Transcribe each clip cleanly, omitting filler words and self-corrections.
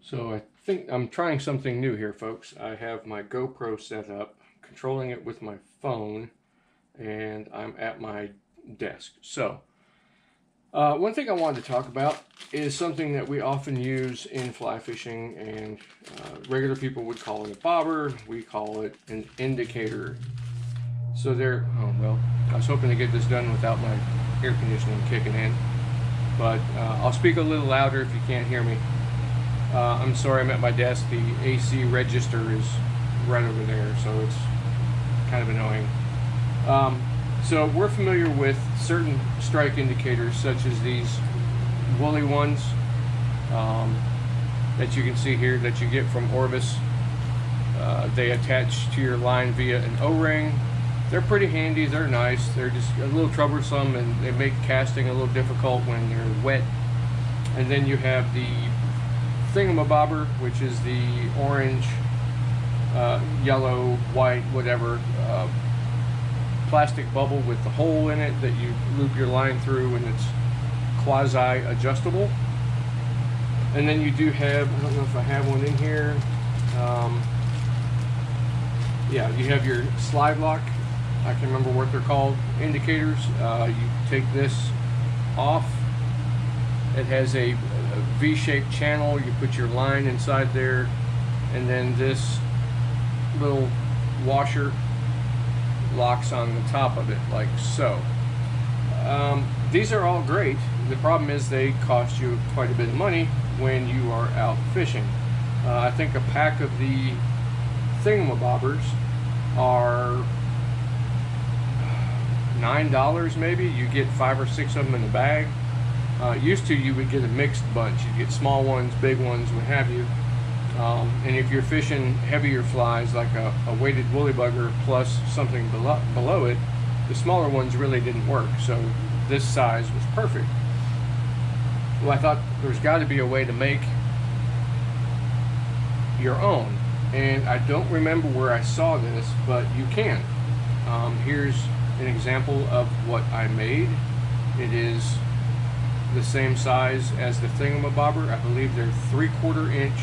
So I think I'm trying something new here, folks. I have my GoPro set up, controlling it with my phone, and I'm at my desk. So one thing I wanted to talk about is something that we often use in fly fishing, and regular people would call it a bobber. We call it an indicator. So I was hoping to get this done without my air conditioning kicking in, but I'll speak a little louder if you can't hear me. I'm sorry, I'm at my desk. The AC register is right over there, so it's kind of annoying. So we're familiar with certain strike indicators, such as these woolly ones that you can see here that you get from Orvis. They attach to your line via an O-ring. They're pretty handy, they're nice, they're just a little troublesome, and they make casting a little difficult when you're wet. And then you have the thingamabobber, which is the orange, yellow, white, whatever, plastic bubble with the hole in it that you loop your line through, and it's quasi-adjustable. And then you do have, I don't know if I have one in here, yeah, you have your slide lock, I can remember what they're called, indicators. You take this off, it has a V-shaped channel, you put your line inside there, and then this little washer locks on the top of it, like so. These are all great. The problem is they cost you quite a bit of money when you are out fishing. I think a pack of the thingamabobbers are $9 maybe. You get 5 or 6 of them in a bag. Used to, you would get a mixed bunch. You'd get small ones, big ones, what have you. And if you're fishing heavier flies, like a weighted woolly bugger plus something below it, the smaller ones really didn't work. So this size was perfect. Well, I thought there's got to be a way to make your own. And I don't remember where I saw this, but you can. Here's an example of what I made. It is the same size as the thingamabobber. I believe they're 3/4 inch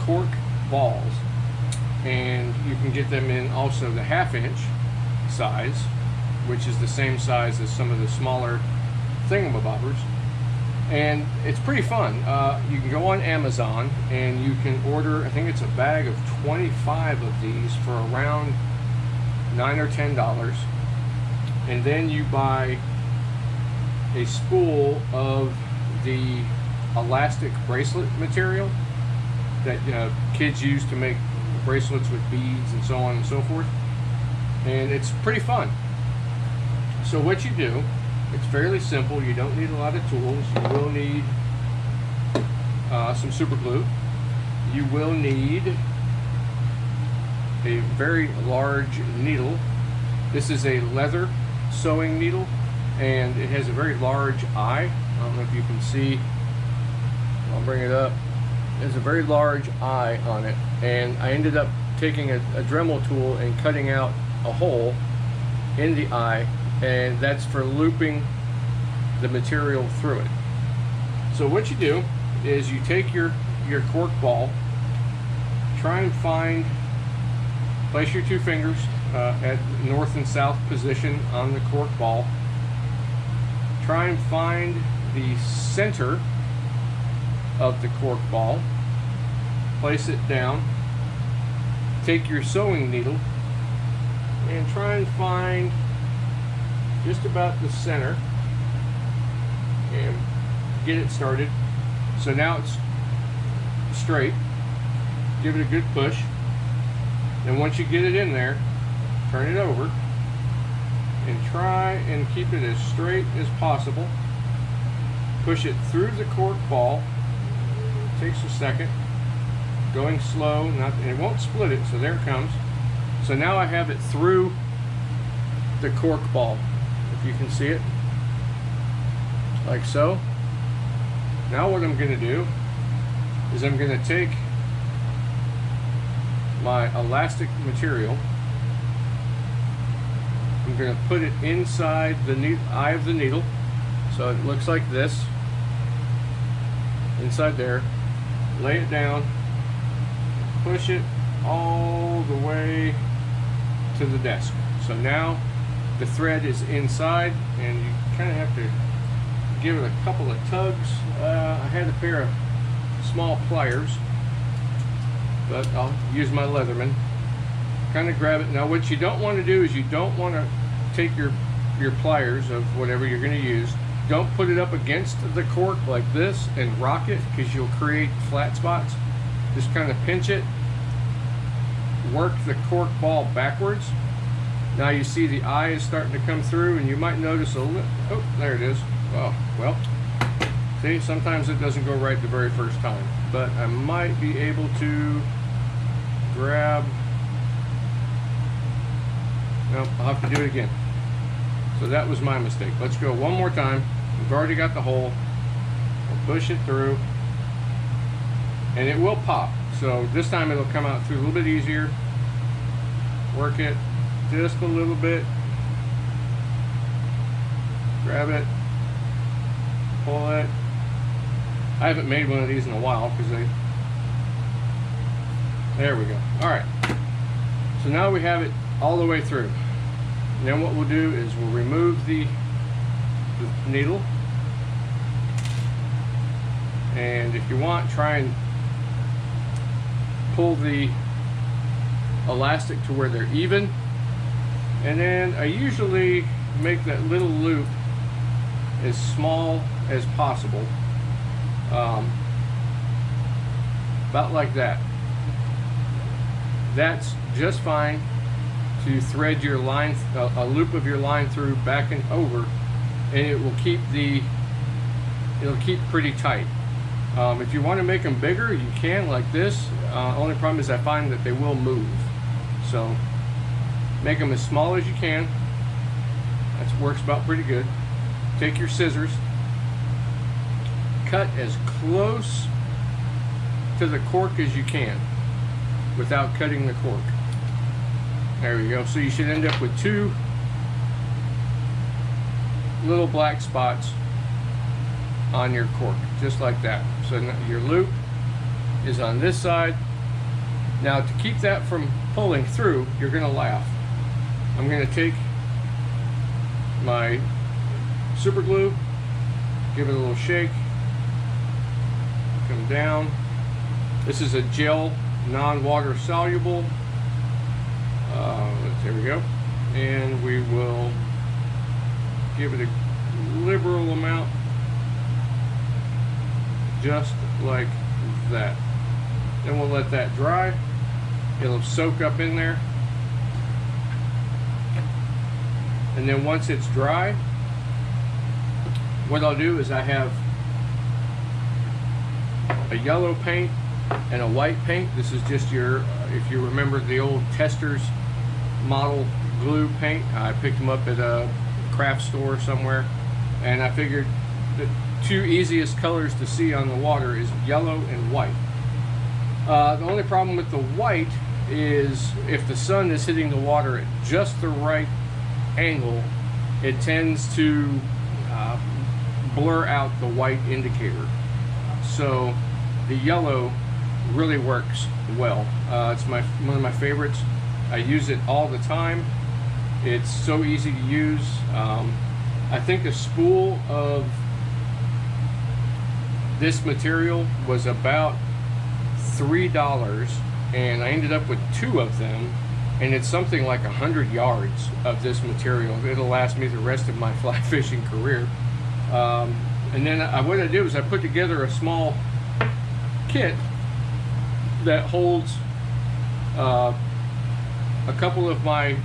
cork balls, and you can get them in also the 1/2 inch size, which is the same size as some of the smaller thingamabobbers, and it's pretty fun. You can go on Amazon and you can order, I think it's a bag of 25 of these for around $9 or $10, and then you buy a spool of the elastic bracelet material that kids use to make bracelets with beads and so on and so forth, and it's pretty fun. So what you do, it's fairly simple. You don't need a lot of tools. You will need some super glue. You will need a very large needle. This is a leather sewing needle, and it has a very large eye. I don't know if you can see. I'll bring it up. There's a very large eye on it, and I ended up taking a Dremel tool and cutting out a hole in the eye, and that's for looping the material through it. So what you do is you take your cork ball, try and place your 2 fingers at north and south position on the cork ball. Try and find the center of the cork ball, place it down, take your sewing needle and try and find just about the center and get it started. So now it's straight. Give it a good push, and once you get it in there, turn it over and try and keep it as straight as possible. Push it through the cork ball. It takes a second. Going slow, and it won't split it, so there it comes. So now I have it through the cork ball, if you can see it, like so. Now what I'm going to do is I'm going to take my elastic material, I'm going to put it inside the eye of the needle, so it looks like this, inside there. lay it down, push it all the way to the desk. So now the thread is inside, and you kind of have to give it a couple of tugs. I had a pair of small pliers, but I'll use my Leatherman. Kind of grab it. Now what you don't want to do is you don't want to take your pliers of whatever you're going to use. Don't put it up against the cork like this and rock it, because you'll create flat spots. Just kind of pinch it, work the cork ball backwards. Now you see the eye is starting to come through, and you might notice a little, oh, there it is. Oh, well, see, sometimes it doesn't go right the very first time, but I might be able to grab, no, I'll have to do it again. So that was my mistake. Let's go one more time. We've already got the hole. We'll push it through, and it will pop. So this time it'll come out through a little bit easier. Work it just a little bit. Grab it. Pull it. I haven't made one of these in a while because there we go. All right. So now we have it all the way through. And then what we'll do is we'll remove the needle. And if you want, try and pull the elastic to where they're even. And then I usually make that little loop as small as possible, about like that. That's just fine to thread your line, a loop of your line through back and over, and it will keep it'll keep pretty tight. If you want to make them bigger, you can, like this. Only problem is I find that they will move. So make them as small as you can. That works about pretty good. Take your scissors, cut as close to the cork as you can without cutting the cork. There we go. So you should end up with two little black spots on your cork, just like that. So your loop is on this side. Now to keep that from pulling through, you're going to laugh. I'm going to take my super glue, give it a little shake, come down. This is a gel, non-water soluble. There we go. And we will give it a liberal amount, just like that. Then we'll let that dry. It'll soak up in there. And then once it's dry, what I'll do is I have a yellow paint and a white paint. This is just your, if you remember the old Testors model glue paint. I picked them up at a craft store somewhere, and I figured the two easiest colors to see on the water is yellow and white. The only problem with the white is if the sun is hitting the water at just the right angle, it tends to blur out the white indicator. So the yellow really works well. It's one of my favorites. I use it all the time. It's so easy to use. I think a spool of this material was about $3, and I ended up with 2 of them, and it's something like 100 yards of this material. It'll last me the rest of my fly fishing career. And then what I did was I put together a small kit that holds a couple of my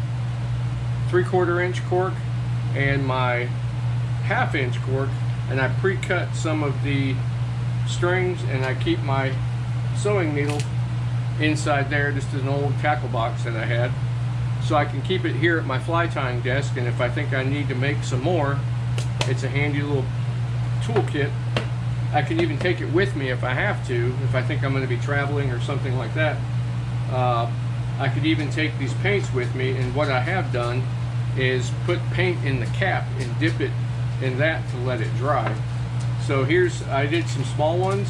3/4 inch cork and my 1/2 inch cork, and I pre-cut some of the strings, and I keep my sewing needle inside there, just an old tackle box that I had, so I can keep it here at my fly tying desk, and if I think I need to make some more, it's a handy little toolkit. I can even take it with me if I have to, if I think I'm going to be traveling or something like that. I could even take these paints with me, and what I have done is put paint in the cap and dip it in that to let it dry. So I did some small ones,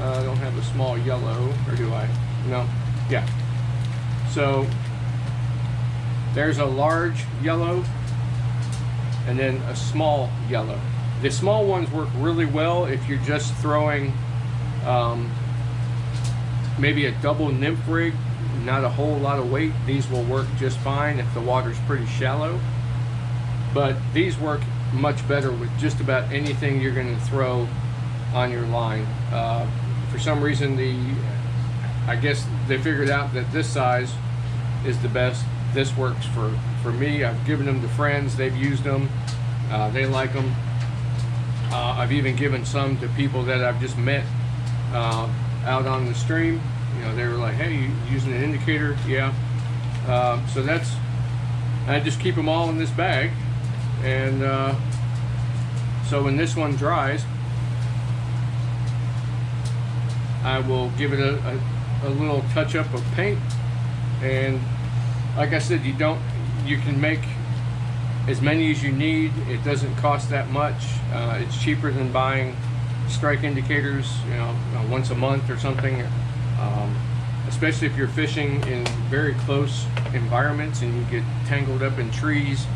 I don't have a small yellow, or do I? No. Yeah. So there's a large yellow and then a small yellow. The small ones work really well if you're just throwing maybe a double nymph rig, not a whole lot of weight. These will work just fine if the water's pretty shallow. But these work much better with just about anything you're going to throw on your line. For some reason, I guess they figured out that this size is the best. This works for me. I've given them to friends. They've used them. They like them. I've even given some to people that I've just met out on the stream. You know, they were like, "Hey, you using an indicator?" Yeah. So I just keep them all in this bag, and so when this one dries, I will give it a little touch-up of paint. And like I said, you can make as many as you need. It doesn't cost that much. It's cheaper than buying strike indicators, you know, once a month or something. Especially if you're fishing in very close environments and you get tangled up in trees,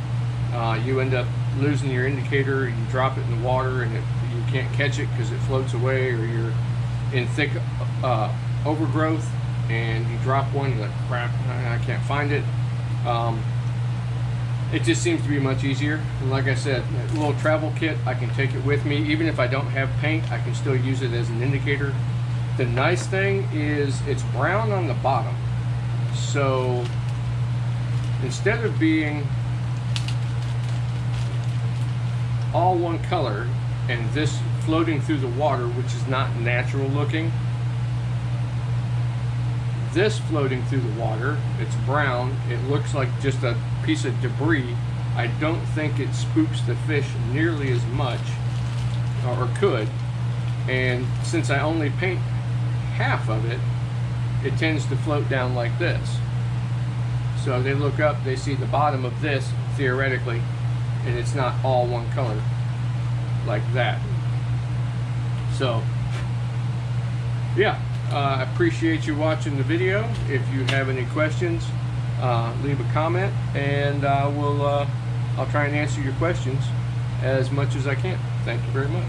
you end up losing your indicator. You drop it in the water and you can't catch it because it floats away, or you're in thick overgrowth and you drop one, you're like, crap, I can't find it. It just seems to be much easier. And like I said, a little travel kit, I can take it with me. Even if I don't have paint, I can still use it as an indicator. The nice thing is it's brown on the bottom. So instead of being all one color and this floating through the water, which is not natural looking, this floating through the water, it's brown, it looks like just a piece of debris. I don't think it spooks the fish nearly as much, or could. And since I only paint half of it, it tends to float down like this. So they look up, they see the bottom of this, theoretically, and it's not all one color like that. So yeah, I appreciate you watching the video. If you have any questions, leave a comment, and I'll try and answer your questions as much as I can. Thank you very much.